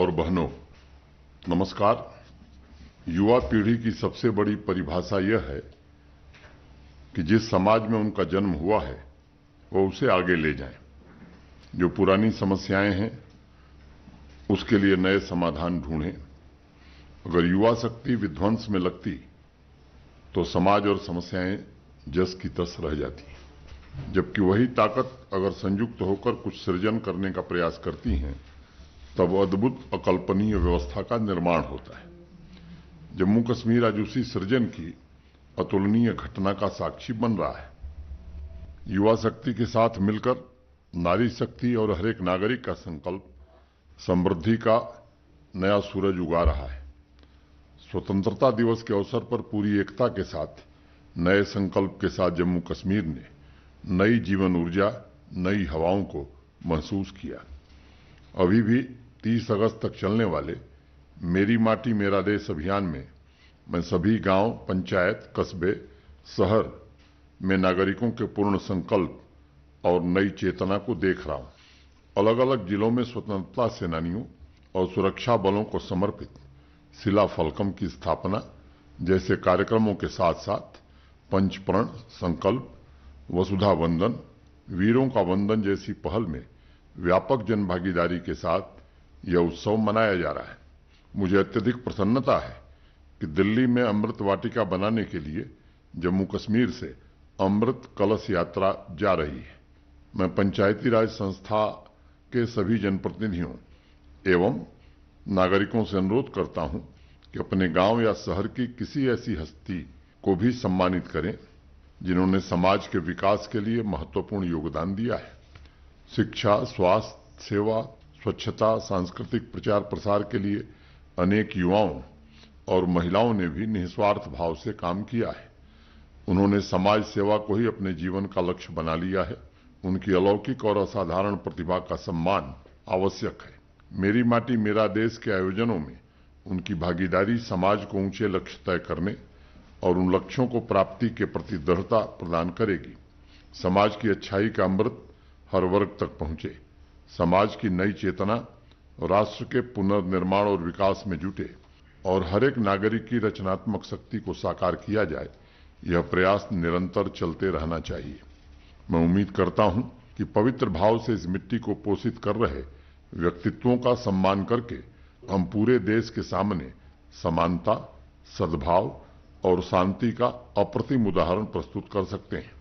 और बहनों, नमस्कार। युवा पीढ़ी की सबसे बड़ी परिभाषा यह है कि जिस समाज में उनका जन्म हुआ है वो उसे आगे ले जाएं। जो पुरानी समस्याएं हैं उसके लिए नए समाधान ढूंढें। अगर युवा शक्ति विध्वंस में लगती तो समाज और समस्याएं जस की तस रह जाती, जबकि वही ताकत अगर संयुक्त होकर कुछ सृजन करने का प्रयास करती हैं तब अद्भुत अकल्पनीय व्यवस्था का निर्माण होता है। जम्मू कश्मीर आज उसी सृजन की अतुलनीय घटना का साक्षी बन रहा है। युवा शक्ति के साथ मिलकर नारी शक्ति और हर एक नागरिक का संकल्प समृद्धि का नया सूरज उगा रहा है। स्वतंत्रता दिवस के अवसर पर पूरी एकता के साथ नए संकल्प के साथ जम्मू कश्मीर ने नई जीवन ऊर्जा, नई हवाओं को महसूस किया। अभी भी 30 अगस्त तक चलने वाले मेरी माटी मेरा देश अभियान में मैं सभी गांव, पंचायत, कस्बे, शहर में नागरिकों के पूर्ण संकल्प और नई चेतना को देख रहा हूं। अलग अलग जिलों में स्वतंत्रता सेनानियों और सुरक्षा बलों को समर्पित शिला फलकम की स्थापना जैसे कार्यक्रमों के साथ साथ पंचप्रण, संकल्प, वसुधा वंदन, वीरों का वंदन जैसी पहल में व्यापक जनभागीदारी के साथ यह उत्सव मनाया जा रहा है। मुझे अत्यधिक प्रसन्नता है कि दिल्ली में अमृत वाटिका बनाने के लिए जम्मू कश्मीर से अमृत कलश यात्रा जा रही है। मैं पंचायती राज संस्था के सभी जनप्रतिनिधियों एवं नागरिकों से अनुरोध करता हूं कि अपने गांव या शहर की किसी ऐसी हस्ती को भी सम्मानित करें जिन्होंने समाज के विकास के लिए महत्वपूर्ण योगदान दिया है। शिक्षा, स्वास्थ्य सेवा, स्वच्छता, सांस्कृतिक प्रचार प्रसार के लिए अनेक युवाओं और महिलाओं ने भी निस्वार्थ भाव से काम किया है। उन्होंने समाज सेवा को ही अपने जीवन का लक्ष्य बना लिया है। उनकी अलौकिक और असाधारण प्रतिभा का सम्मान आवश्यक है। मेरी माटी मेरा देश के आयोजनों में उनकी भागीदारी समाज को ऊंचे लक्ष्य तय करने और उन लक्ष्यों को प्राप्ति के प्रति दृढ़ता प्रदान करेगी। समाज की अच्छाई का अमृत हर वर्ग तक पहुंचे, समाज की नई चेतना राष्ट्र के पुनर्निर्माण और विकास में जुटे और हर एक नागरिक की रचनात्मक शक्ति को साकार किया जाए, यह प्रयास निरंतर चलते रहना चाहिए। मैं उम्मीद करता हूं कि पवित्र भाव से इस मिट्टी को पोषित कर रहे व्यक्तित्वों का सम्मान करके हम पूरे देश के सामने समानता, सद्भाव और शांति का अप्रतिम उदाहरण प्रस्तुत कर सकते हैं।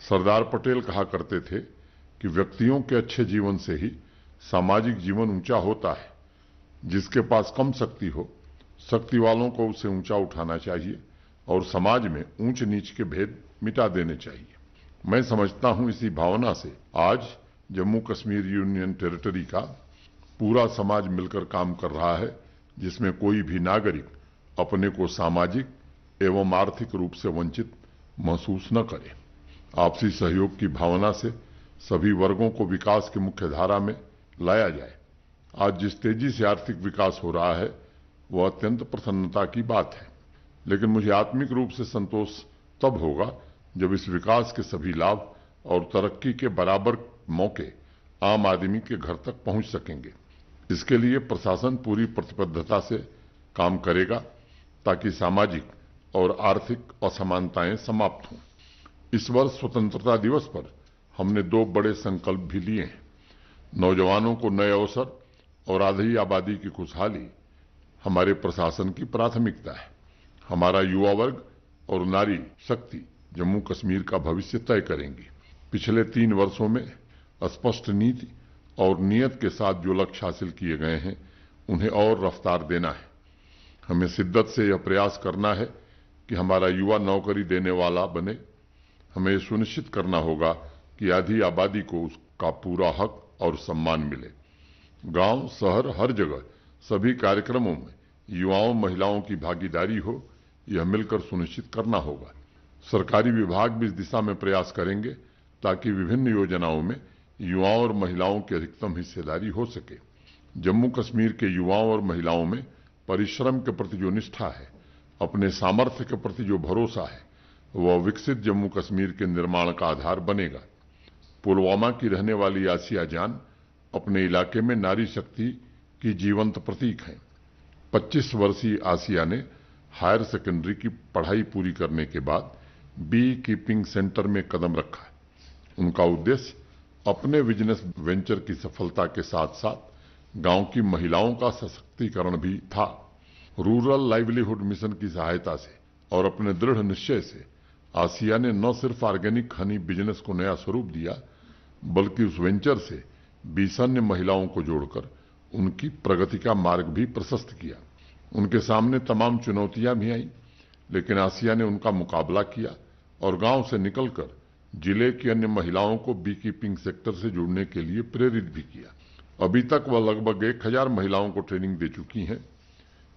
सरदार पटेल कहा करते थे कि व्यक्तियों के अच्छे जीवन से ही सामाजिक जीवन ऊंचा होता है। जिसके पास कम शक्ति हो, शक्ति वालों को उसे ऊंचा उठाना चाहिए और समाज में ऊंच नीच के भेद मिटा देने चाहिए। मैं समझता हूं इसी भावना से आज जम्मू कश्मीर यूनियन टेरिटरी का पूरा समाज मिलकर काम कर रहा है, जिसमें कोई भी नागरिक अपने को सामाजिक एवं आर्थिक रूप से वंचित महसूस न करे। आपसी सहयोग की भावना से सभी वर्गों को विकास की मुख्य धारा में लाया जाए। आज जिस तेजी से आर्थिक विकास हो रहा है वह अत्यंत प्रसन्नता की बात है, लेकिन मुझे आत्मिक रूप से संतोष तब होगा जब इस विकास के सभी लाभ और तरक्की के बराबर मौके आम आदमी के घर तक पहुंच सकेंगे। इसके लिए प्रशासन पूरी प्रतिबद्धता से काम करेगा ताकि सामाजिक और आर्थिक असमानताएं समाप्त हों। इस वर्ष स्वतंत्रता दिवस पर हमने 2 बड़े संकल्प भी लिए हैं। नौजवानों को नए अवसर और आधी आबादी की खुशहाली हमारे प्रशासन की प्राथमिकता है। हमारा युवा वर्ग और नारी शक्ति जम्मू कश्मीर का भविष्य तय करेंगी। पिछले 3 वर्षों में स्पष्ट नीति और नियत के साथ जो लक्ष्य हासिल किए गए हैं उन्हें और रफ्तार देना है। हमें शिद्दत से यह प्रयास करना है कि हमारा युवा नौकरी देने वाला बने। हमें यह सुनिश्चित करना होगा कि आधी आबादी को उसका पूरा हक और सम्मान मिले। गांव, शहर, हर जगह सभी कार्यक्रमों में युवाओं, महिलाओं की भागीदारी हो, यह मिलकर सुनिश्चित करना होगा। सरकारी विभाग भी इस दिशा में प्रयास करेंगे ताकि विभिन्न योजनाओं में युवाओं और महिलाओं की अधिकतम हिस्सेदारी हो सके। जम्मू कश्मीर के युवाओं और महिलाओं में परिश्रम के प्रति जो निष्ठा है, अपने सामर्थ्य के प्रति जो भरोसा है, वह विकसित जम्मू कश्मीर के निर्माण का आधार बनेगा। पुलवामा की रहने वाली आसिया जान अपने इलाके में नारी शक्ति की जीवंत प्रतीक हैं। 25 वर्षीय आसिया ने हायर सेकेंडरी की पढ़ाई पूरी करने के बाद बी कीपिंग सेंटर में कदम रखा है। उनका उद्देश्य अपने बिजनेस वेंचर की सफलता के साथ साथ गांव की महिलाओं का सशक्तिकरण भी था। रूरल लाइवलीहुड मिशन की सहायता से और अपने दृढ़ निश्चय से आसिया ने न सिर्फ ऑर्गेनिक हनी बिजनेस को नया स्वरूप दिया, बल्कि उस वेंचर से 20 अन्य महिलाओं को जोड़कर उनकी प्रगति का मार्ग भी प्रशस्त किया। उनके सामने तमाम चुनौतियां भी आईं, लेकिन आसिया ने उनका मुकाबला किया और गांव से निकलकर जिले की अन्य महिलाओं को बी कीपिंग सेक्टर से जुड़ने के लिए प्रेरित भी किया। अभी तक वह लगभग 1000 महिलाओं को ट्रेनिंग दे चुकी हैं।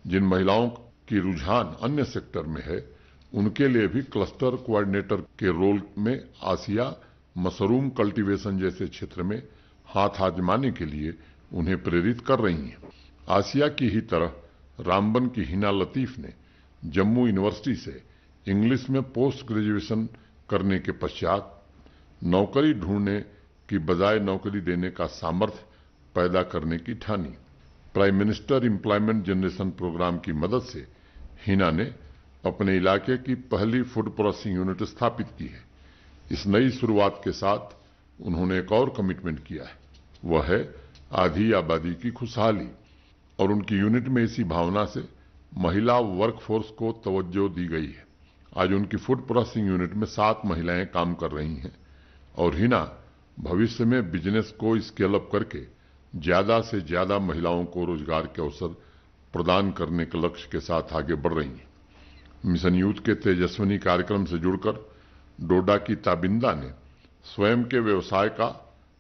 जिन महिलाओं की रुझान अन्य सेक्टर में है, उनके लिए भी क्लस्टर कोऑर्डिनेटर के रोल में आसिया मशरूम कल्टीवेशन जैसे क्षेत्र में हाथ आजमाने के लिए उन्हें प्रेरित कर रही हैं। आसिया की ही तरह रामबन की हिना लतीफ ने जम्मू यूनिवर्सिटी से इंग्लिश में पोस्ट ग्रेजुएशन करने के पश्चात नौकरी ढूंढने की बजाय नौकरी देने का सामर्थ्य पैदा करने की ठानी। Prime minister employment generation program की मदद से हिना ने अपने इलाके की पहली फूड प्रोसेसिंग यूनिट स्थापित की है। इस नई शुरुआत के साथ उन्होंने एक और कमिटमेंट किया है, वह है आधी आबादी की खुशहाली, और उनकी यूनिट में इसी भावना से महिला वर्कफोर्स को तवज्जो दी गई है। आज उनकी फूड प्रोसेसिंग यूनिट में 7 महिलाएं काम कर रही हैं और हिना भविष्य में बिजनेस को स्केल अप करके ज्यादा से ज्यादा महिलाओं को रोजगार के अवसर प्रदान करने के लक्ष्य के साथ आगे बढ़ रही हैं। मिशन यूथ के तेजस्विनी कार्यक्रम से जुड़कर डोडा की ताबिंदा ने स्वयं के व्यवसाय का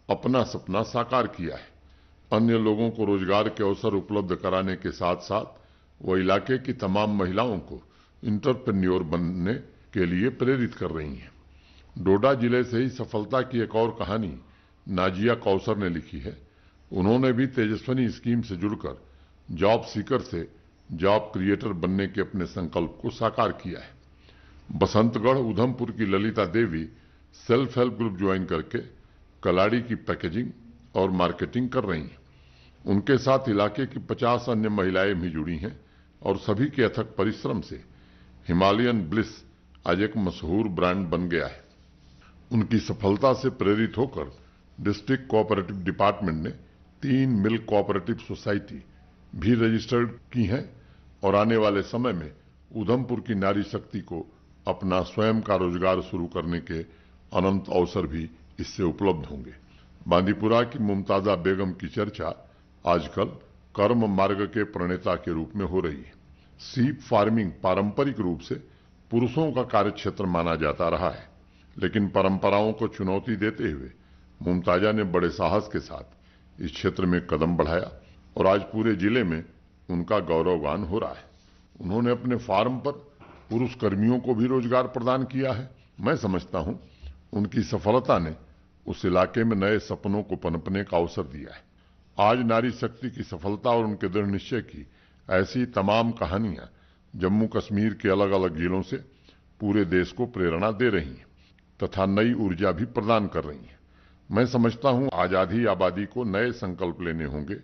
अपना सपना साकार किया है। अन्य लोगों को रोजगार के अवसर उपलब्ध कराने के साथ साथ वो इलाके की तमाम महिलाओं को इंटरप्रेन्योर बनने के लिए प्रेरित कर रही हैं। डोडा जिले से ही सफलता की एक और कहानी नाजिया कौसर ने लिखी है। उन्होंने भी तेजस्विनी स्कीम से जुड़कर जॉब सीकर से जॉब क्रिएटर बनने के अपने संकल्प को साकार किया है। बसंतगढ़ उधमपुर की Lalita Devi self help group join करके कलाड़ी की पैकेजिंग और मार्केटिंग कर रही हैं। उनके साथ इलाके की 50 अन्य महिलाएं भी जुड़ी हैं और सभी के अथक परिश्रम से हिमालयन ब्लिस आज एक मशहूर ब्रांड बन गया है। उनकी सफलता से प्रेरित होकर डिस्ट्रिक्ट कोऑपरेटिव डिपार्टमेंट ने 3 मिल्क कोऑपरेटिव सोसाइटी भी रजिस्टर्ड की हैं और आने वाले समय में उधमपुर की नारी शक्ति को अपना स्वयं का रोजगार शुरू करने के अनंत अवसर भी इससे उपलब्ध होंगे। बांदीपुरा की मुमताजा बेगम की चर्चा आजकल कर्म मार्ग के प्रणेता के रूप में हो रही है। सीप फार्मिंग पारंपरिक रूप से पुरुषों का कार्यक्षेत्र माना जाता रहा है, लेकिन परंपराओं को चुनौती देते हुए मुमताजा ने बड़े साहस के साथ इस क्षेत्र में कदम बढ़ाया और आज पूरे जिले में उनका गौरवगान हो रहा है। उन्होंने अपने फार्म पर पुरुष कर्मियों को भी रोजगार प्रदान किया है। मैं समझता हूं उनकी सफलता ने उस इलाके में नए सपनों को पनपने का अवसर दिया है। आज नारी शक्ति की सफलता और उनके दृढ़ निश्चय की ऐसी तमाम कहानियां जम्मू कश्मीर के अलग अलग जिलों से पूरे देश को प्रेरणा दे रही हैं तथा नई ऊर्जा भी प्रदान कर रही हैं। मैं समझता हूं आजादी आबादी को नए संकल्प लेने होंगे,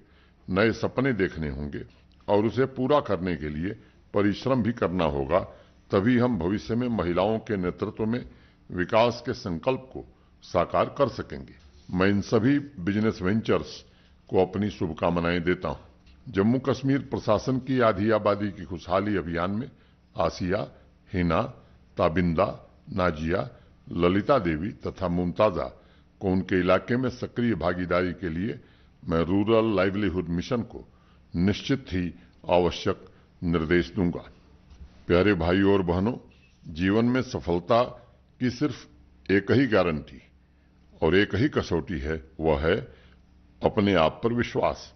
नए सपने देखने होंगे और उसे पूरा करने के लिए परिश्रम भी करना होगा। तभी हम भविष्य में महिलाओं के नेतृत्व में विकास के संकल्प को साकार कर सकेंगे। मैं इन सभी बिजनेस वेंचर्स को अपनी शुभकामनाएं देता हूं। जम्मू कश्मीर प्रशासन की आधी आबादी की खुशहाली अभियान में आसिया, हिना, ताबिंदा, नाजिया, ललिता देवी तथा मुमताजा को उनके इलाके में सक्रिय भागीदारी के लिए मैं रूरल लाइवलीहुड मिशन को निश्चित ही आवश्यक निर्देश दूंगा। प्यारे भाइयों और बहनों, जीवन में सफलता की सिर्फ एक ही गारंटी और एक ही कसौटी है, वह है अपने आप पर विश्वास।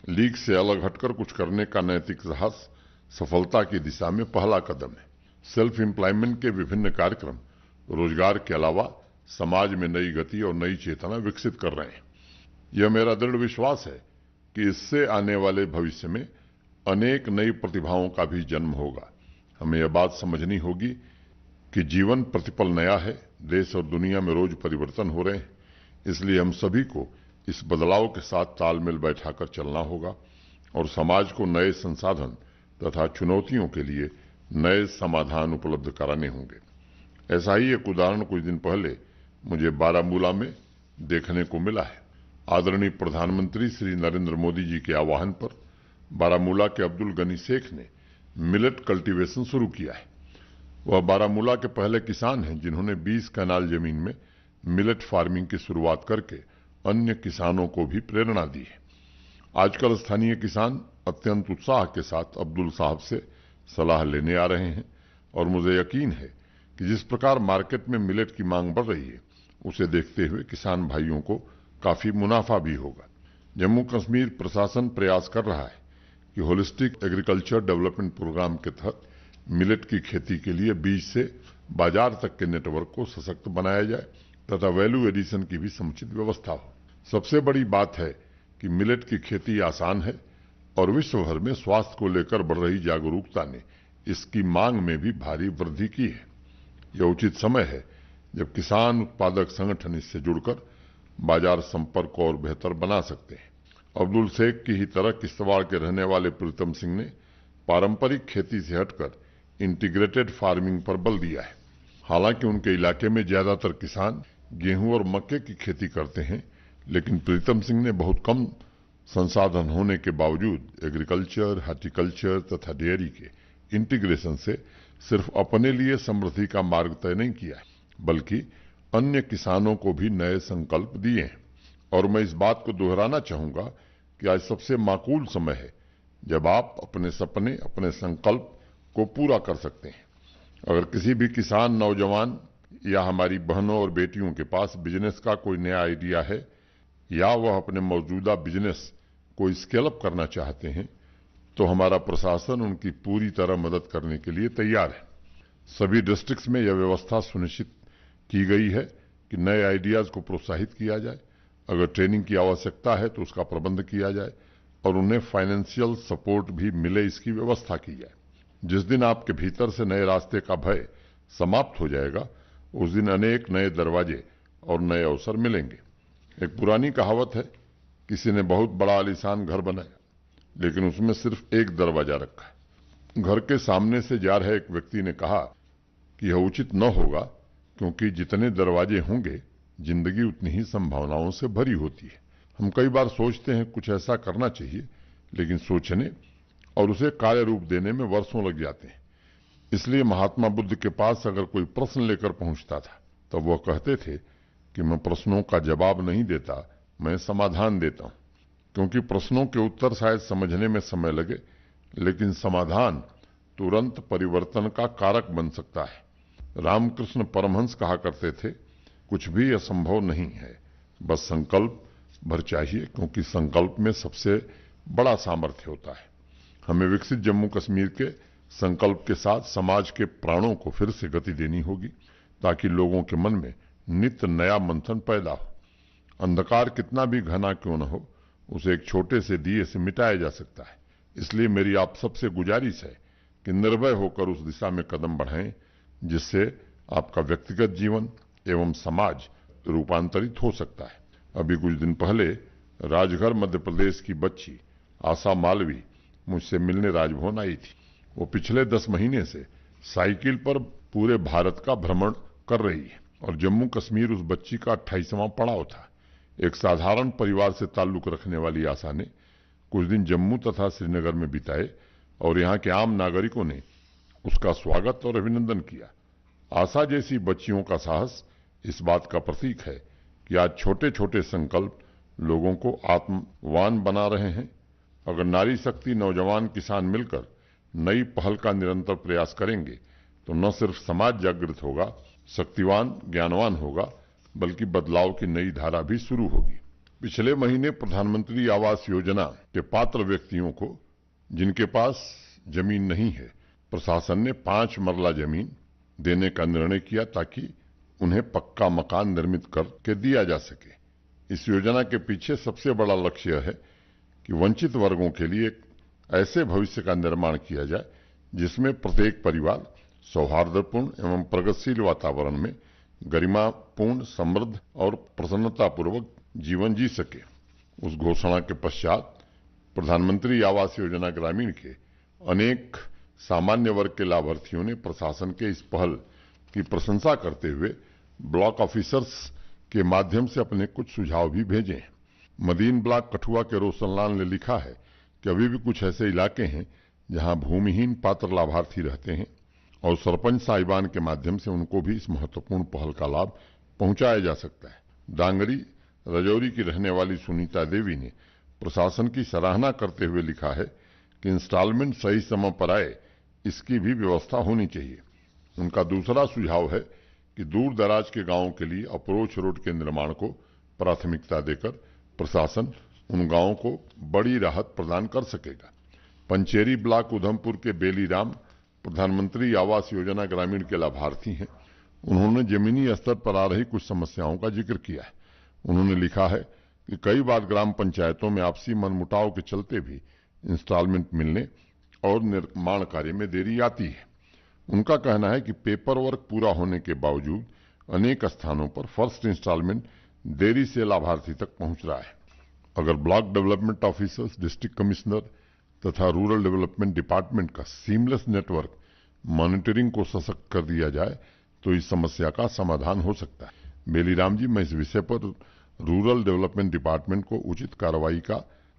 लीग से अलग हटकर कुछ करने का नैतिक साहस सफलता की दिशा में पहला कदम है। सेल्फ एम्प्लॉयमेंट के विभिन्न कार्यक्रम रोजगार के अलावा समाज में नई गति और नई चेतना विकसित कर रहे हैं। यह मेरा दृढ़ विश्वास है कि इससे आने वाले भविष्य में अनेक नई प्रतिभाओं का भी जन्म होगा। हमें यह बात समझनी होगी कि जीवन प्रतिपल नया है, देश और दुनिया में रोज परिवर्तन हो रहे हैं, इसलिए हम सभी को इस बदलाव के साथ तालमेल बैठाकर चलना होगा। और समाज को नए संसाधन तथा चुनौतियों के लिए नए समाधान उपलब्ध कराने होंगे। ऐसा ही एक उदाहरण कुछ दिन पहले मुझे बारामूला में देखने को मिला है। आदरणीय प्रधानमंत्री श्री नरेंद्र मोदी जी के आह्वान पर बारामूला के अब्दुल गनी शेख ने मिलेट कल्टीवेशन शुरू किया है। वह बारामूला के पहले किसान हैं जिन्होंने 20 कनाल जमीन में मिलेट फार्मिंग की शुरुआत करके अन्य किसानों को भी प्रेरणा दी है। आजकल स्थानीय किसान अत्यंत उत्साह के साथ अब्दुल साहब से सलाह लेने आ रहे हैं और मुझे यकीन है कि जिस प्रकार मार्केट में मिलेट की मांग बढ़ रही है उसे देखते हुए किसान भाइयों को काफी मुनाफा भी होगा। जम्मू कश्मीर प्रशासन प्रयास कर रहा है कि होलिस्टिक एग्रीकल्चर डेवलपमेंट प्रोग्राम के तहत मिलेट की खेती के लिए बीज से बाजार तक के नेटवर्क को सशक्त बनाया जाए तथा वैल्यू एडिशन की भी समुचित व्यवस्था हो। सबसे बड़ी बात है कि मिलेट की खेती आसान है और विश्व भर में स्वास्थ्य को लेकर बढ़ रही जागरूकता ने इसकी मांग में भी भारी वृद्धि की है। यह उचित समय है जब किसान उत्पादक संगठन इससे जुड़कर बाजार संपर्क को और बेहतर बना सकते हैं। अब्दुल शेख की ही तरह किश्तवाड़ के रहने वाले प्रीतम सिंह ने पारंपरिक खेती से हटकर इंटीग्रेटेड फार्मिंग पर बल दिया है। हालांकि उनके इलाके में ज्यादातर किसान गेहूं और मक्के की खेती करते हैं, लेकिन प्रीतम सिंह ने बहुत कम संसाधन होने के बावजूद एग्रीकल्चर, हार्टिकल्चर तथा डेयरी के इंटीग्रेशन से सिर्फ अपने लिए समृद्धि का मार्ग तय नहीं किया है, बल्कि अन्य किसानों को भी नए संकल्प दिए हैं। और मैं इस बात को दोहराना चाहूंगा कि आज सबसे माकूल समय है जब आप अपने सपने, अपने संकल्प को पूरा कर सकते हैं। अगर किसी भी किसान, नौजवान या हमारी बहनों और बेटियों के पास बिजनेस का कोई नया आइडिया है या वह अपने मौजूदा बिजनेस को स्केल अप करना चाहते हैं तो हमारा प्रशासन उनकी पूरी तरह मदद करने के लिए तैयार है। सभी डिस्ट्रिक्ट्स में यह व्यवस्था सुनिश्चित की गई है कि नए आइडियाज को प्रोत्साहित किया जाए। अगर ट्रेनिंग की आवश्यकता है तो उसका प्रबंध किया जाए और उन्हें फाइनेंशियल सपोर्ट भी मिले, इसकी व्यवस्था की जाए। जिस दिन आपके भीतर से नए रास्ते का भय समाप्त हो जाएगा उस दिन अनेक नए दरवाजे और नए अवसर मिलेंगे। एक पुरानी कहावत है, किसी ने बहुत बड़ा आलीशान घर बनाया लेकिन उसमें सिर्फ एक दरवाजा रखा है। घर के सामने से जा रहे एक व्यक्ति ने कहा कि यह उचित न होगा क्योंकि जितने दरवाजे होंगे जिंदगी उतनी ही संभावनाओं से भरी होती है। हम कई बार सोचते हैं कुछ ऐसा करना चाहिए, लेकिन सोचने और उसे कार्य रूप देने में वर्षों लग जाते हैं। इसलिए महात्मा बुद्ध के पास अगर कोई प्रश्न लेकर पहुंचता था तो वह कहते थे कि मैं प्रश्नों का जवाब नहीं देता, मैं समाधान देता हूं। क्योंकि प्रश्नों के उत्तर शायद समझने में समय लगे, लेकिन समाधान तुरंत परिवर्तन का कारक बन सकता है। रामकृष्ण परमहंस कहा करते थे, कुछ भी असंभव नहीं है, बस संकल्प भर चाहिए, क्योंकि संकल्प में सबसे बड़ा सामर्थ्य होता है। हमें विकसित जम्मू कश्मीर के संकल्प के साथ समाज के प्राणों को फिर से गति देनी होगी ताकि लोगों के मन में नित्य नया मंथन पैदा हो। अंधकार कितना भी घना क्यों न हो, उसे एक छोटे से दिए से मिटाया जा सकता है। इसलिए मेरी आप सबसे गुजारिश है कि निर्भय होकर उस दिशा में कदम बढ़ाएं जिससे आपका व्यक्तिगत जीवन एवं समाज रूपांतरित हो सकता है। अभी कुछ दिन पहले राजगढ़ मध्य प्रदेश की बच्ची आशा मालवी मुझसे मिलने राजभवन आई थी। वो पिछले 10 महीने से साइकिल पर पूरे भारत का भ्रमण कर रही है और जम्मू कश्मीर उस बच्ची का 28वां पड़ाव था। एक साधारण परिवार से ताल्लुक रखने वाली आशा ने कुछ दिन जम्मू तथा श्रीनगर में बिताए और यहाँ के आम नागरिकों ने उसका स्वागत और अभिनंदन किया। आशा जैसी बच्चियों का साहस इस बात का प्रतीक है कि आज छोटे छोटे संकल्प लोगों को आत्मवान बना रहे हैं। अगर नारी शक्ति, नौजवान, किसान मिलकर नई पहल का निरंतर प्रयास करेंगे तो न सिर्फ समाज जागृत होगा, शक्तिवान, ज्ञानवान होगा, बल्कि बदलाव की नई धारा भी शुरू होगी। पिछले महीने प्रधानमंत्री आवास योजना के पात्र व्यक्तियों को जिनके पास जमीन नहीं है, प्रशासन ने 5 मरला जमीन देने का निर्णय किया ताकि उन्हें पक्का मकान निर्मित करके दिया जा सके। इस योजना के पीछे सबसे बड़ा लक्ष्य है कि वंचित वर्गों के लिए एक ऐसे भविष्य का निर्माण किया जाए जिसमें प्रत्येक परिवार सौहार्दपूर्ण एवं प्रगतिशील वातावरण में गरिमापूर्ण, समृद्ध और प्रसन्नतापूर्वक जीवन जी सके। उस घोषणा के पश्चात प्रधानमंत्री आवास योजना ग्रामीण के अनेक सामान्य वर्ग के लाभार्थियों ने प्रशासन के इस पहल की प्रशंसा करते हुए ब्लॉक ऑफिसर्स के माध्यम से अपने कुछ सुझाव भी भेजे हैं। मदीन ब्लॉक कठुआ के रोशनलाल ने लिखा है कि अभी भी कुछ ऐसे इलाके हैं जहां भूमिहीन पात्र लाभार्थी रहते हैं और सरपंच साहिबान के माध्यम से उनको भी इस महत्वपूर्ण पहल का लाभ पहुंचाया जा सकता है। डांगरी रजौरी की रहने वाली सुनीता देवी ने प्रशासन की सराहना करते हुए लिखा है कि इंस्टॉलमेंट सही समय पर आए, इसकी भी व्यवस्था होनी चाहिए। उनका दूसरा सुझाव है कि दूर दराज के गांवों के लिए अप्रोच रोड के निर्माण को प्राथमिकता देकर प्रशासन उन गांवों को बड़ी राहत प्रदान कर सकेगा। पंचेरी ब्लॉक उधमपुर के बेलीराम प्रधानमंत्री आवास योजना ग्रामीण के लाभार्थी हैं। उन्होंने जमीनी स्तर पर आ रही कुछ समस्याओं का जिक्र किया है। उन्होंने लिखा है कि कई बार ग्राम पंचायतों में आपसी मनमुटाव के चलते भी इंस्टॉलमेंट मिलने और निर्माण कार्य में देरी आती है। उनका कहना है कि पेपर वर्क पूरा होने के बावजूद अनेक स्थानों पर फर्स्ट इंस्टॉलमेंट देरी से लाभार्थी तक पहुंच रहा है। अगर block development officers, district commissioner तथा रूरल डेवलपमेंट डिपार्टमेंट का सीमलेस नेटवर्क मॉनिटरिंग को सशक्त कर दिया जाए तो इस समस्या का समाधान हो सकता है। बेलीराम जी, मैं इस विषय पर रूरल डेवलपमेंट डिपार्टमेंट को उचित कार्रवाई का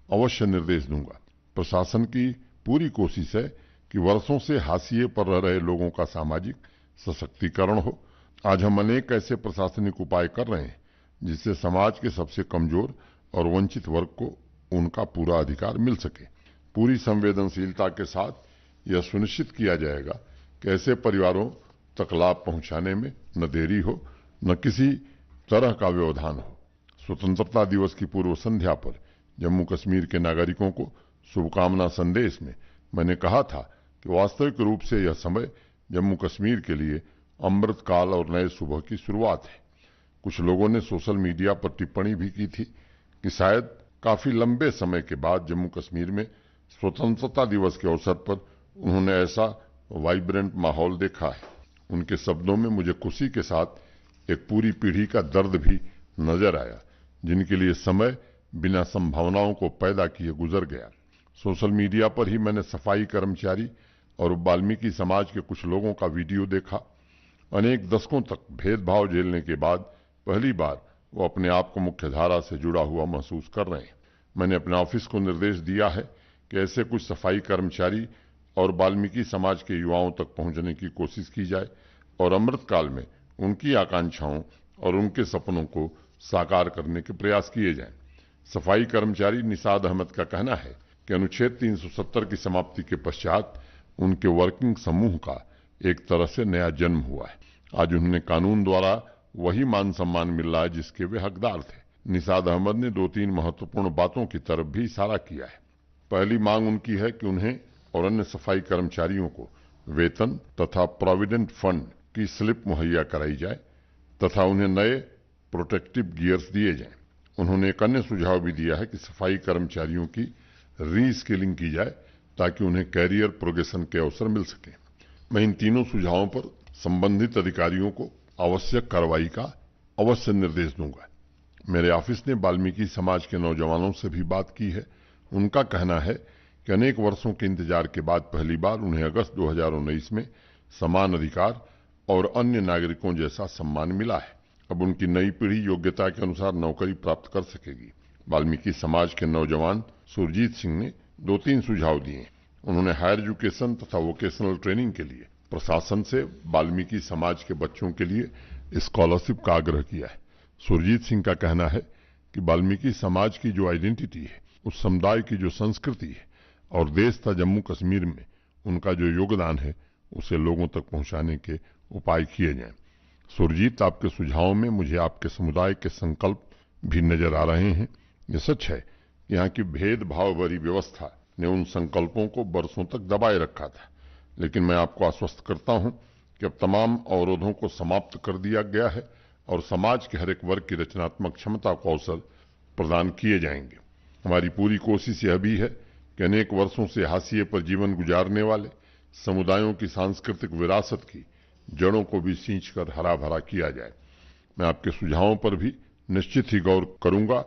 अवश्य निर्देश दूंगा। प्रशासन की पूरी कोशिश है कि वर्षों से हाशिए पर रह रहे लोगों का सामाजिक सशक्तिकरण हो। आज हम अनेक ऐसे प्रशासनिक उपाय कर रहे हैं जिससे समाज के सबसे कमजोर और वंचित वर्ग को उनका पूरा अधिकार मिल सके। पूरी संवेदनशीलता के साथ यह सुनिश्चित किया जाएगा कि ऐसे परिवारों तक लाभ पहुंचाने में न देरी हो, न किसी तरह का व्यवधान हो। स्वतंत्रता दिवस की पूर्व संध्या पर जम्मू कश्मीर के नागरिकों को शुभकामना संदेश में मैंने कहा था कि वास्तविक रूप से यह समय जम्मू कश्मीर के लिए अमृत काल और नए सुबह की शुरुआत है। कुछ लोगों ने सोशल मीडिया पर टिप्पणी भी की थी कि शायद काफी लंबे समय के बाद जम्मू कश्मीर में स्वतंत्रता दिवस के अवसर पर उन्होंने ऐसा वाइब्रेंट माहौल देखा है। उनके शब्दों में मुझे खुशी के साथ एक पूरी पीढ़ी का दर्द भी नजर आया, जिनके लिए समय बिना संभावनाओं को पैदा किए गुजर गया। सोशल मीडिया पर ही मैंने सफाई कर्मचारी और वाल्मीकि समाज के कुछ लोगों का वीडियो देखा। अनेक दशकों तक भेदभाव झेलने के बाद पहली बार वो अपने आप को मुख्यधारा से जुड़ा हुआ महसूस कर रहे हैं। मैंने अपने ऑफिस को निर्देश दिया है कि ऐसे कुछ सफाई कर्मचारी और वाल्मीकि समाज के युवाओं तक पहुंचने की कोशिश की जाए और अमृतकाल में उनकी आकांक्षाओं और उनके सपनों को साकार करने के प्रयास किए जाएं। सफाई कर्मचारी निसाद अहमद का कहना है कि अनुच्छेद 370 की समाप्ति के पश्चात उनके वर्किंग समूह का एक तरह से नया जन्म हुआ है। आज उन्हें कानून द्वारा वही मान सम्मान मिल रहा है जिसके वे हकदार थे। निसाद अहमद ने 2-3 महत्वपूर्ण बातों की तरफ भी इशारा किया है। पहली मांग उनकी है कि उन्हें और अन्य सफाई कर्मचारियों को वेतन तथा प्रोविडेंट फंड की स्लिप मुहैया कराई जाए तथा उन्हें नए प्रोटेक्टिव गियर्स दिए जाएं। उन्होंने एक अन्य सुझाव भी दिया है कि सफाई कर्मचारियों की रीस्किलिंग की जाए ताकि उन्हें कैरियर प्रोग्रेशन के अवसर मिल सके। मैं इन तीनों सुझावों पर संबंधित अधिकारियों को आवश्यक कार्रवाई का अवश्य निर्देश दूंगा। मेरे ऑफिस ने वाल्मीकि समाज के नौजवानों से भी बात की है। उनका कहना है कि अनेक वर्षों के इंतजार के बाद पहली बार उन्हें अगस्त 2019 में समान अधिकार और अन्य नागरिकों जैसा सम्मान मिला है। अब उनकी नई पीढ़ी योग्यता के अनुसार नौकरी प्राप्त कर सकेगी। वाल्मीकि समाज के नौजवान सुरजीत सिंह ने 2-3 सुझाव दिए। उन्होंने हायर एजुकेशन तथा वोकेशनल ट्रेनिंग के लिए प्रशासन से वाल्मीकि समाज के बच्चों के लिए स्कॉलरशिप का आग्रह किया है। सुरजीत सिंह का कहना है कि वाल्मीकि समाज की जो आइडेंटिटी है, उस समुदाय की जो संस्कृति है और देश तथा जम्मू कश्मीर में उनका जो योगदान है, उसे लोगों तक पहुंचाने के उपाय किए जाएं। सुरजीत, आपके सुझावों में मुझे आपके समुदाय के संकल्प भी नजर आ रहे हैं। ये सच है कि यहाँ की भेदभाव भरी व्यवस्था ने उन संकल्पों को बरसों तक दबाए रखा था, लेकिन मैं आपको आश्वस्त करता हूं कि अब तमाम अवरोधों को समाप्त कर दिया गया है और समाज के हर एक वर्ग की रचनात्मक क्षमता को अवसर प्रदान किए जाएंगे। हमारी पूरी कोशिश यह भी है कि अनेक वर्षों से हाशिए पर जीवन गुजारने वाले समुदायों की सांस्कृतिक विरासत की जड़ों को भी सींचकर हरा भरा किया जाए। मैं आपके सुझावों पर भी निश्चित ही गौर करूंगा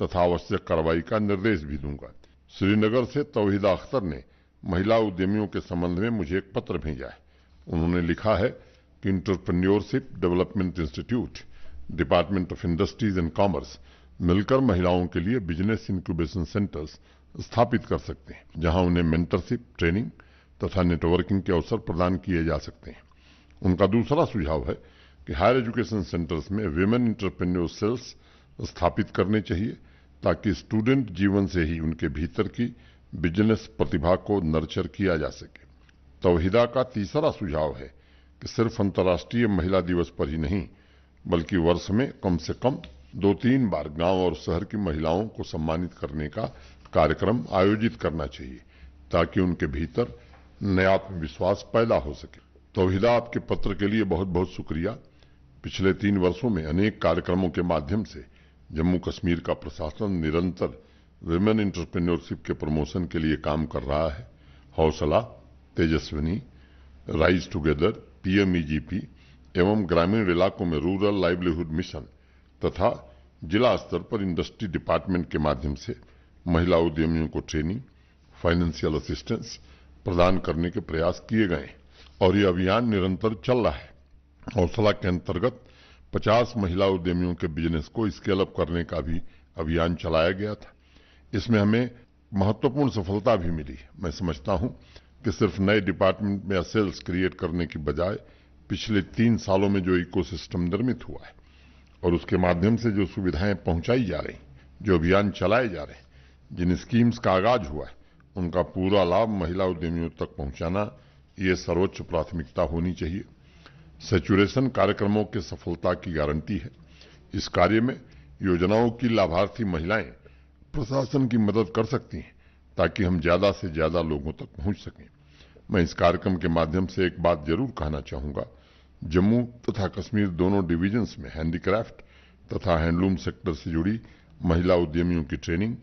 तथा आवश्यक कार्रवाई का निर्देश भी दूंगा। श्रीनगर से तौहीदा अख्तर ने महिला उद्यमियों के संबंध में मुझे एक पत्र भेजा है। उन्होंने लिखा है कि entrepreneurship development institute, department of industries and commerce मिलकर महिलाओं के लिए बिजनेस इंक्यूबेशन सेंटर्स स्थापित कर सकते हैं, जहां उन्हें मेंटरशिप, ट्रेनिंग तथा नेटवर्किंग के अवसर प्रदान किए जा सकते हैं। उनका दूसरा सुझाव है कि हायर एजुकेशन सेंटर्स में विमेन एंटरप्रेन्योर सेल्स स्थापित करने चाहिए, ताकि स्टूडेंट जीवन से ही उनके भीतर की बिजनेस प्रतिभा को नर्चर किया जा सके। तौहीदा का तीसरा सुझाव है कि सिर्फ अंतर्राष्ट्रीय महिला दिवस पर ही नहीं, बल्कि वर्ष में कम से कम 2-3 बार गांव और शहर की महिलाओं को सम्मानित करने का कार्यक्रम आयोजित करना चाहिए, ताकि उनके भीतर नया आत्मविश्वास पैदा हो सके। तौहीदा, आपके पत्र के लिए बहुत बहुत शुक्रिया। पिछले 3 वर्षों में अनेक कार्यक्रमों के माध्यम से जम्मू कश्मीर का प्रशासन निरंतर विमेन एंटरप्रेन्योरशिप के प्रमोशन के लिए काम कर रहा है। हौसला, तेजस्विनी, राइज टुगेदर, पीएमईजीपी एवं ग्रामीण इलाकों में रूरल लाइवलीहुड मिशन तथा जिला स्तर पर इंडस्ट्री डिपार्टमेंट के माध्यम से महिला उद्यमियों को ट्रेनिंग, फाइनेंशियल असिस्टेंस प्रदान करने के प्रयास किए गए और ये अभियान निरंतर चल रहा है। हौसला के अंतर्गत 50 महिला उद्यमियों के बिजनेस को स्केल अप करने का भी अभियान चलाया गया था। इसमें हमें महत्वपूर्ण सफलता भी मिली। मैं समझता हूं कि सिर्फ नए डिपार्टमेंट में सेल्स क्रिएट करने की बजाय पिछले 3 सालों में जो इकोसिस्टम निर्मित हुआ है और उसके माध्यम से जो सुविधाएं पहुंचाई जा रही, जो अभियान चलाए जा रहे, जिन स्कीम्स का आगाज हुआ है, उनका पूरा लाभ महिला उद्यमियों तक पहुंचाना ये सर्वोच्च प्राथमिकता होनी चाहिए। सैचुरेशन कार्यक्रमों की सफलता की गारंटी है। इस कार्य में योजनाओं की लाभार्थी महिलाएं प्रशासन की मदद कर सकती हैं, ताकि हम ज्यादा से ज्यादा लोगों तक पहुंच सकें। मैं इस कार्यक्रम के माध्यम से एक बात जरूर कहना चाहूंगा। जम्मू तथा कश्मीर दोनों डिवीजन्स में हैंडीक्राफ्ट तथा हैंडलूम सेक्टर से जुड़ी महिला उद्यमियों की ट्रेनिंग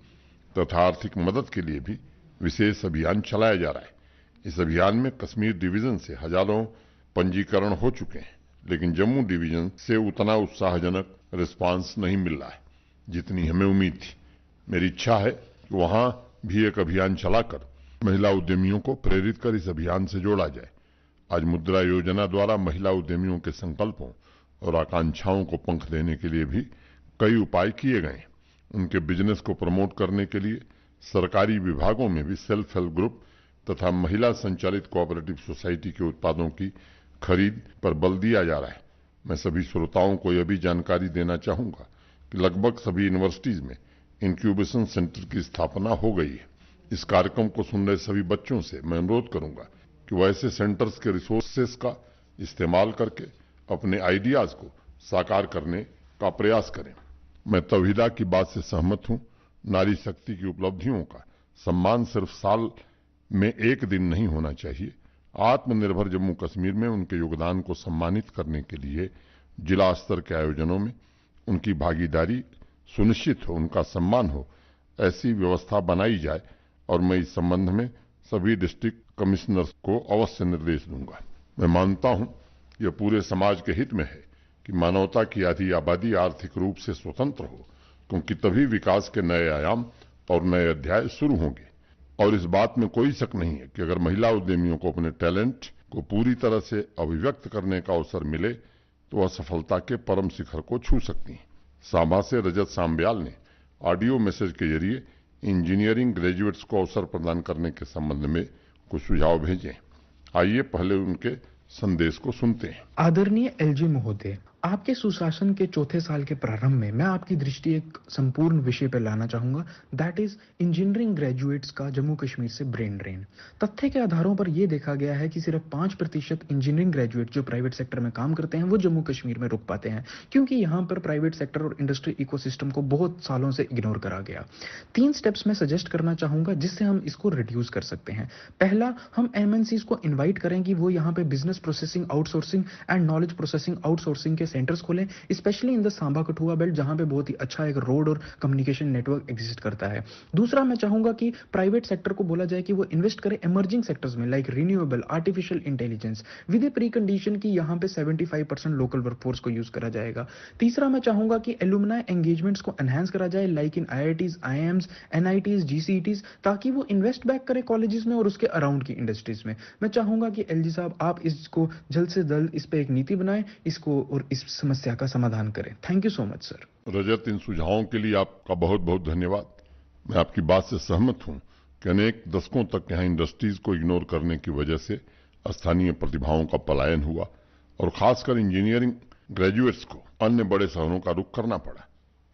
तथा आर्थिक मदद के लिए भी विशेष अभियान चलाया जा रहा है। इस अभियान में कश्मीर डिवीजन से हजारों पंजीकरण हो चुके हैं, लेकिन जम्मू डिवीजन से उतना उत्साहजनक रिस्पांस नहीं मिल रहा है जितनी हमें उम्मीद थी। मेरी इच्छा है कि वहां भी एक अभियान चलाकर महिला उद्यमियों को प्रेरित कर इस अभियान से जोड़ा जाए। आज मुद्रा योजना द्वारा महिला उद्यमियों के संकल्पों और आकांक्षाओं को पंख देने के लिए भी कई उपाय किए गए। उनके बिजनेस को प्रमोट करने के लिए सरकारी विभागों में भी सेल्फ हेल्प ग्रुप तथा महिला संचालित कोऑपरेटिव सोसाइटी के उत्पादों की खरीद पर बल दिया जा रहा है। मैं सभी श्रोताओं को यह भी जानकारी देना चाहूंगा कि लगभग सभी यूनिवर्सिटीज में इंक्यूबेशन सेंटर की स्थापना हो गई है। इस कार्यक्रम को सुन रहे सभी बच्चों से मैं अनुरोध करूंगा कि वह ऐसे सेंटर्स के रिसोर्सेस का इस्तेमाल करके अपने आइडियाज को साकार करने का प्रयास करें। मैं तौहीदा की बात से सहमत हूं। नारी शक्ति की उपलब्धियों का सम्मान सिर्फ साल में एक दिन नहीं होना चाहिए। आत्मनिर्भर जम्मू कश्मीर में उनके योगदान को सम्मानित करने के लिए जिला स्तर के आयोजनों में उनकी भागीदारी सुनिश्चित हो, उनका सम्मान हो, ऐसी व्यवस्था बनाई जाए और मैं इस संबंध में सभी डिस्ट्रिक्ट कमिश्नर्स को अवश्य निर्देश दूंगा। मैं मानता हूं यह पूरे समाज के हित में है कि मानवता की आधी आबादी आर्थिक रूप से स्वतंत्र हो, क्योंकि तभी विकास के नए आयाम और नए अध्याय शुरू होंगे। और इस बात में कोई शक नहीं है कि अगर महिला उद्यमियों को अपने टैलेंट को पूरी तरह से अभिव्यक्त करने का अवसर मिले तो वह सफलता के परम शिखर को छू सकती हैं। सांबा से रजत सांब्याल ने ऑडियो मैसेज के जरिए इंजीनियरिंग ग्रेजुएट्स को अवसर प्रदान करने के संबंध में कुछ सुझाव भेजे। आइए पहले उनके संदेश को सुनते हैं। आदरणीय एलजी महोदय, आपके सुशासन के चौथे साल के प्रारंभ में मैं आपकी दृष्टि एक संपूर्ण विषय पर लाना चाहूंगा, दैट इज इंजीनियरिंग ग्रेजुएट्स का जम्मू कश्मीर से ब्रेन ड्रेन। तथ्य के आधारों पर यह देखा गया है कि सिर्फ 5% इंजीनियरिंग ग्रेजुएट जो प्राइवेट सेक्टर में काम करते हैं वो जम्मू कश्मीर में रुक पाते हैं, क्योंकि यहाँ पर प्राइवेट सेक्टर और इंडस्ट्री इकोसिस्टम को बहुत सालों से इग्नोर करा गया। 3 स्टेप्स में सजेस्ट करना चाहूंगा जिससे हम इसको रिड्यूस कर सकते हैं। पहला, हम एमएनसीज को इन्वाइट करें कि वो यहाँ पे business processing outsourcing and knowledge processing outsourcing के सेंटर्स खोलें, specially in the Samba Kathua belt, जहां पे बहुत ही अच्छा एक रोड और कम्युनिकेशन नेटवर्क एग्जिस्ट करता है। दूसरा, मैं चाहूंगा कि प्राइवेट सेक्टर को बोला जाए कि वो इन्वेस्ट करे इमर्जिंग सेक्टर्स में, like renewable, artificial intelligence, with A pre condition कि यहाँ पे 75% लोकल वर्कफोर्स को यूज करा जाएगा। तीसरा, मैं चाहूंगा कि एलुमनाई एंगेजमेंट्स को एनहांस करा जाए, like in IITs, IIMs, NITs, GCETs, ताकि वो इन्वेस्ट बैक करे कॉलेजेस में और उसके अराउंड की इंडस्ट्रीज में। मैं चाहूंगा कि एलजी साहब आप इसको जल्द से जल्द इस पे एक नीति बनाएं, इसको और इस समस्या का समाधान करें। Thank you so much sir. Rajat, इन सुझावों के लिए आपका बहुत बहुत धन्यवाद। मैं आपकी बात से सहमत हूं कि अनेक दशकों तक यहाँ इंडस्ट्रीज को इग्नोर करने की वजह से स्थानीय प्रतिभाओं का पलायन हुआ और खासकर इंजीनियरिंग ग्रेजुएट्स को अन्य बड़े शहरों का रुख करना पड़ा।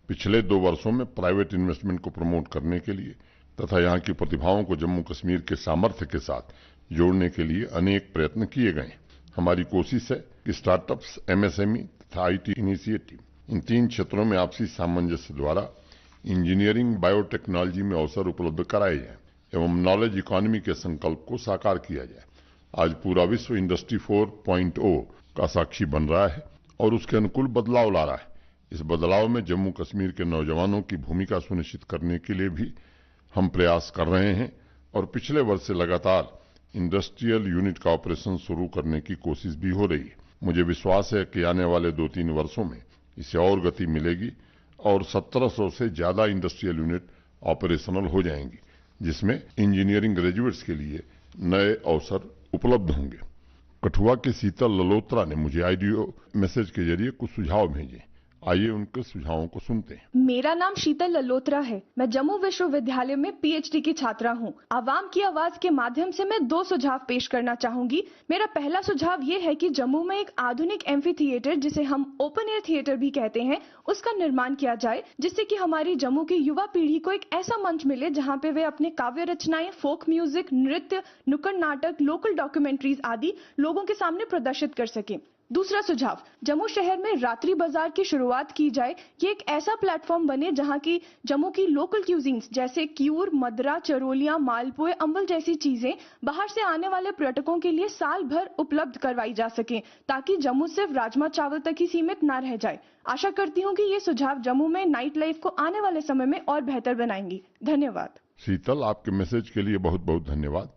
पिछले 2 वर्षों में प्राइवेट इन्वेस्टमेंट को प्रमोट करने के लिए तथा यहाँ की प्रतिभाओं को जम्मू कश्मीर के सामर्थ्य के साथ जोड़ने के लिए अनेक प्रयत्न किए गए। हमारी कोशिश है कि स्टार्टअप्स, एमएसएमई तथा आईटी इनिशिएटिव, इन 3 क्षेत्रों में आपसी सामंजस्य द्वारा इंजीनियरिंग, बायोटेक्नोलॉजी में अवसर उपलब्ध कराए जाए एवं नॉलेज इकोनॉमी के संकल्प को साकार किया जाए। आज पूरा विश्व इंडस्ट्री 4.0 का साक्षी बन रहा है और उसके अनुकूल बदलाव ला रहा है। इस बदलाव में जम्मू कश्मीर के नौजवानों की भूमिका सुनिश्चित करने के लिए भी हम प्रयास कर रहे हैं और पिछले वर्ष से लगातार इंडस्ट्रियल यूनिट का ऑपरेशन शुरू करने की कोशिश भी हो रही है। मुझे विश्वास है कि आने वाले 2-3 वर्षों में इसे और गति मिलेगी और 1700 से ज्यादा इंडस्ट्रियल यूनिट ऑपरेशनल हो जाएंगी, जिसमें इंजीनियरिंग ग्रेजुएट्स के लिए नए अवसर उपलब्ध होंगे। कठुआ के शीतल ललोत्रा ने मुझे ऑडियो मैसेज के जरिए कुछ सुझाव भेजे। आइए उनके सुझावों को सुनते हैं। मेरा नाम शीतल ललोत्रा है। मैं जम्मू विश्वविद्यालय में पीएचडी की छात्रा हूँ। आवाम की आवाज के माध्यम से मैं 2 सुझाव पेश करना चाहूंगी। मेरा पहला सुझाव ये है कि जम्मू में एक आधुनिक एम्फी थिएटर, जिसे हम ओपन एयर थिएटर भी कहते हैं, उसका निर्माण किया जाए, जिससे कि हमारी जम्मू की युवा पीढ़ी को एक ऐसा मंच मिले जहाँ पे वे अपने काव्य रचनाएं, फोक म्यूजिक, नृत्य, नुक्कड़ नाटक, लोकल डॉक्यूमेंट्रीज आदि लोगों के सामने प्रदर्शित कर सके। दूसरा सुझाव, जम्मू शहर में रात्रि बाजार की शुरुआत की जाए। ये एक ऐसा प्लेटफॉर्म बने जहां की जम्मू की लोकल क्यूजीन्स जैसे क्यूर, मदरा, चरोलियां, मालपुए, अम्बल जैसी चीजें बाहर से आने वाले पर्यटकों के लिए साल भर उपलब्ध करवाई जा सके, ताकि जम्मू सिर्फ राजमा चावल तक ही सीमित न रह जाए। आशा करती हूँ कि ये सुझाव जम्मू में नाइट लाइफ को आने वाले समय में और बेहतर बनाएंगी। धन्यवाद। शीतल, आपके मैसेज के लिए बहुत बहुत धन्यवाद।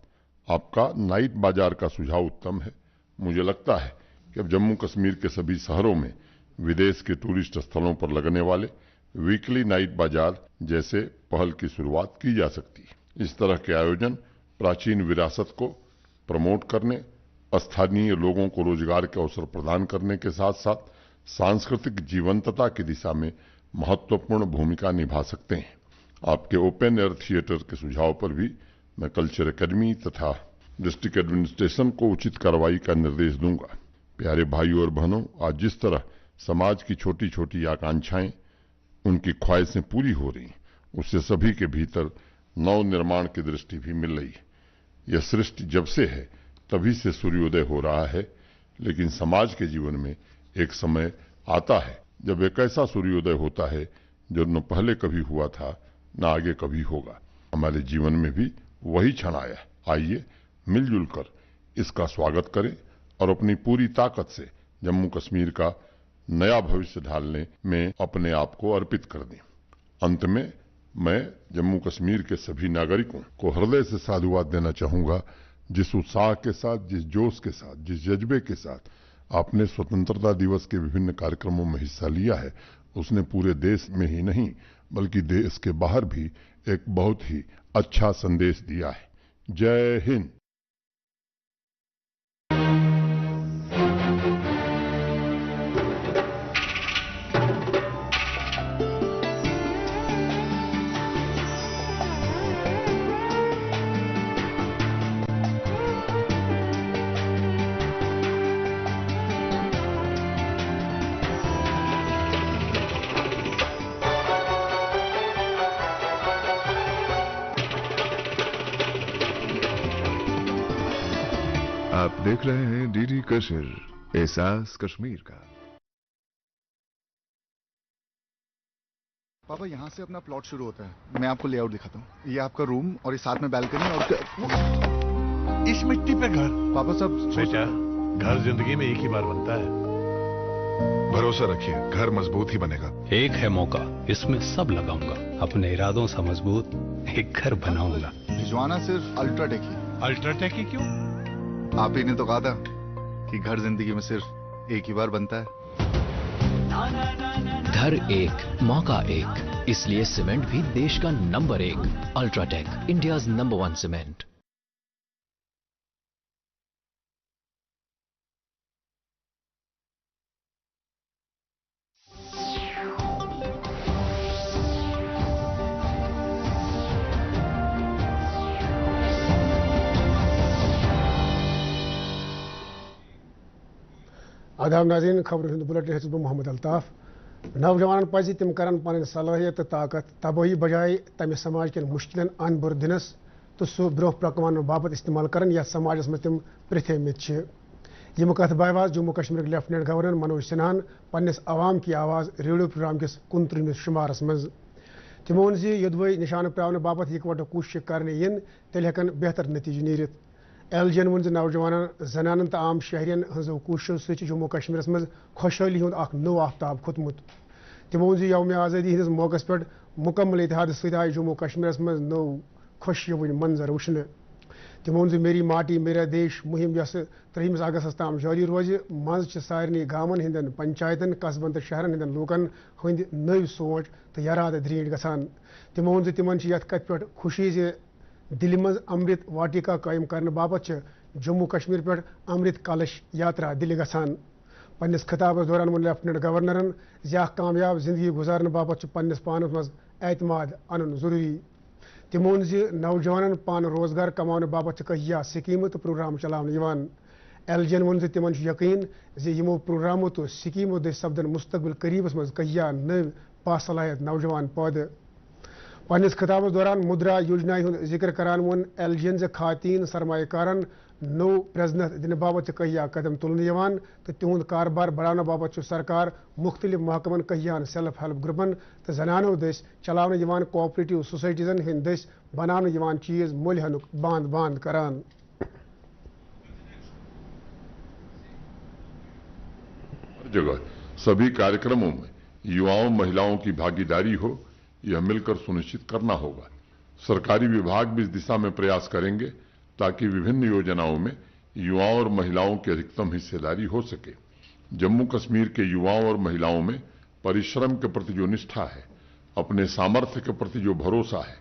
आपका नाइट बाजार का सुझाव उत्तम है। मुझे लगता है कि अब जम्मू कश्मीर के सभी शहरों में विदेश के टूरिस्ट स्थलों पर लगने वाले वीकली नाइट बाजार जैसे पहल की शुरुआत की जा सकती है। इस तरह के आयोजन प्राचीन विरासत को प्रमोट करने, स्थानीय लोगों को रोजगार के अवसर प्रदान करने के साथ साथ सांस्कृतिक जीवंतता की दिशा में महत्वपूर्ण भूमिका निभा सकते हैं। आपके ओपन एयर थिएटर के सुझाव पर भी मैं कल्चर एकेडमी तथा डिस्ट्रिक्ट एडमिनिस्ट्रेशन को उचित कार्रवाई का निर्देश दूंगा। प्यारे भाइयों और बहनों, आज जिस तरह समाज की छोटी छोटी आकांक्षाएं, उनकी ख्वाहिशें पूरी हो रही, उससे सभी के भीतर नव निर्माण की दृष्टि भी मिल रही है। यह सृष्टि जब से है तभी से सूर्योदय हो रहा है, लेकिन समाज के जीवन में एक समय आता है जब एक ऐसा सूर्योदय होता है जो न पहले कभी हुआ था, न आगे कभी होगा। हमारे जीवन में भी वही क्षण आया। आइए मिलजुल कर इसका स्वागत करें और अपनी पूरी ताकत से जम्मू कश्मीर का नया भविष्य ढालने में अपने आप को अर्पित कर दें। अंत में मैं जम्मू कश्मीर के सभी नागरिकों को हृदय से साधुवाद देना चाहूंगा। जिस उत्साह के साथ, जिस जोश के साथ, जिस जज्बे के साथ आपने स्वतंत्रता दिवस के विभिन्न कार्यक्रमों में हिस्सा लिया है, उसने पूरे देश में ही नहीं बल्कि देश के बाहर भी एक बहुत ही अच्छा संदेश दिया है। जय हिंद। आप देख रहे हैं डीडी कश्मीर, एहसास कश्मीर का। पापा, यहाँ से अपना प्लॉट शुरू होता है। मैं आपको लेआउट दिखाता हूँ। ये आपका रूम और इस साथ में बैल्कनी और इस मिट्टी पे घर। पापा साहब, बेटा, घर जिंदगी में एक ही बार बनता है। भरोसा रखिए, घर मजबूत ही बनेगा। एक है मौका, इसमें सब लगाऊंगा। अपने इरादों से मजबूत एक घर बनाऊंगा। भिजवाना सिर्फ अल्ट्राटेक ही। अल्ट्राटेक ही क्यों? आप ही ने तो कहा था कि घर जिंदगी में सिर्फ एक ही बार बनता है। घर एक, मौका एक, इसलिए सीमेंट भी देश का number 1। UltraTech, India's number 1 cement. आदाब नाज़रीन, खबर हिंद बुलेटिन है मोहम्मद अल्ताफ। नौजवान पज तम कर पन सलाहियत तो ताकत तबाही बजाय तम समाज के मुश्किल अन बुर दिनस तो सह ब्रोह पकवान बाबत इस्तेमाल कर यथ समाज में तम पृथ्मित। यम कथ बायवाज जम्मू कश्मीर लेफ्टिनेंट गवर्नर मनोज सिन्हान पन्निस अवाम की आवाज़ रेडियो प्रोग्राम किस 29 शुमारस मज। तमो वोन योदवे निशान प्रावन बाबत इकवट कोशिश कर तेल हेकन बेहतर नतीजे नीरित। एलजीएन वोन नौजवान जनान तो आम शहरियन हजो कोशिशों से जम्मू कश्मीर मज खुशहाली हुंद नो आफ्ताब खोतमुत। तमो वोन यौम आज़ादी हंदिस मौके पे मुकम्मल इतिहाद सत आय जम्मू कश्मीर मज नो खुशयवन मंजर वुचन। तमो वोन मेरी माटी मेरा देश मुहिम यस 3 अगस्त तम जारी रोज मज सारे गामन हिंदन पंचायतन कस्बन तो शहरन हिंदन लूकन हंद नव सोच तो यराद द्रीट गसान। तमो वोन तिमन यथ कथ पे खुशी जे दिल्ली मज अमृत वाटिका कायम करने बाबत जम्मू कश्मीर पे अमृत कलश यात्रा दिल्ली गसान। पन्निस खिताबस दौरान वो लेफ्टिनेंट गवर्नरन कामयाब जिंदगी गुजारने बाबत पन्निस पानस मज एतमाद अन जरूरी। तमो वोन नौजवान पान रोजगार कमाने बाबत कहिया स्कीम तो प्रोग्राम चलान। एलजीएन वोन तिमन यकीन यमो प्रोग्रामो तो स्कीमो दे सपदन मुस्तकबिल करीबस मज कहिया नव बासलाहियत नौजवान पौधे। पन्निस खिताबस दौरान मुद्रा योजना जिक्र करान वोन एलजीएन खातीन सरमाकारन नो प्रेजनत दिन बाबत कहिया कदम तुलन तो तिहुंद कारोबार बढ़ाने बाबत सरकार मुख्तलिफ महकमन कहियान सेल्फ हेल्प ग्रुपन तो जनानो दस चलान कोऑपरेटिव सोसाइटीजन हिंद दस बनाने चीज मुल हनुक बांध करान। हर जगह सभी कार्यक्रमों में युवाओं महिलाओं की भागीदारी हो, यह मिलकर सुनिश्चित करना होगा। सरकारी विभाग भी इस दिशा में प्रयास करेंगे ताकि विभिन्न योजनाओं में युवाओं और महिलाओं की अधिकतम हिस्सेदारी हो सके। जम्मू कश्मीर के युवाओं और महिलाओं में परिश्रम के प्रति जो निष्ठा है, अपने सामर्थ्य के प्रति जो भरोसा है,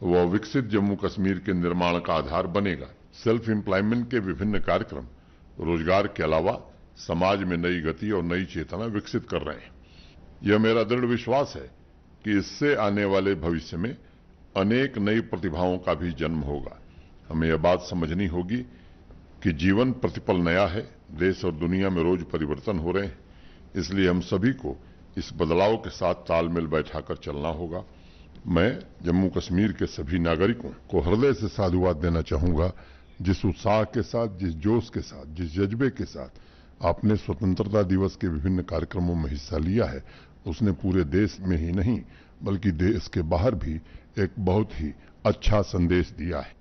वह विकसित जम्मू कश्मीर के निर्माण का आधार बनेगा। सेल्फ एम्प्लॉयमेंट के विभिन्न कार्यक्रम रोजगार के अलावा समाज में नई गति और नई चेतना विकसित कर रहे हैं। यह मेरा दृढ़ विश्वास है कि इससे आने वाले भविष्य में अनेक नई प्रतिभाओं का भी जन्म होगा। हमें यह बात समझनी होगी कि जीवन प्रतिपल नया है, देश और दुनिया में रोज परिवर्तन हो रहे हैं, इसलिए हम सभी को इस बदलाव के साथ तालमेल बैठाकर चलना होगा। मैं जम्मू कश्मीर के सभी नागरिकों को हृदय से साधुवाद देना चाहूंगा। जिस उत्साह के साथ, जिस जोश के साथ, जिस जज्बे के साथ आपने स्वतंत्रता दिवस के विभिन्न कार्यक्रमों में हिस्सा लिया है, उसने पूरे देश में ही नहीं बल्कि देश के बाहर भी एक बहुत ही अच्छा संदेश दिया है।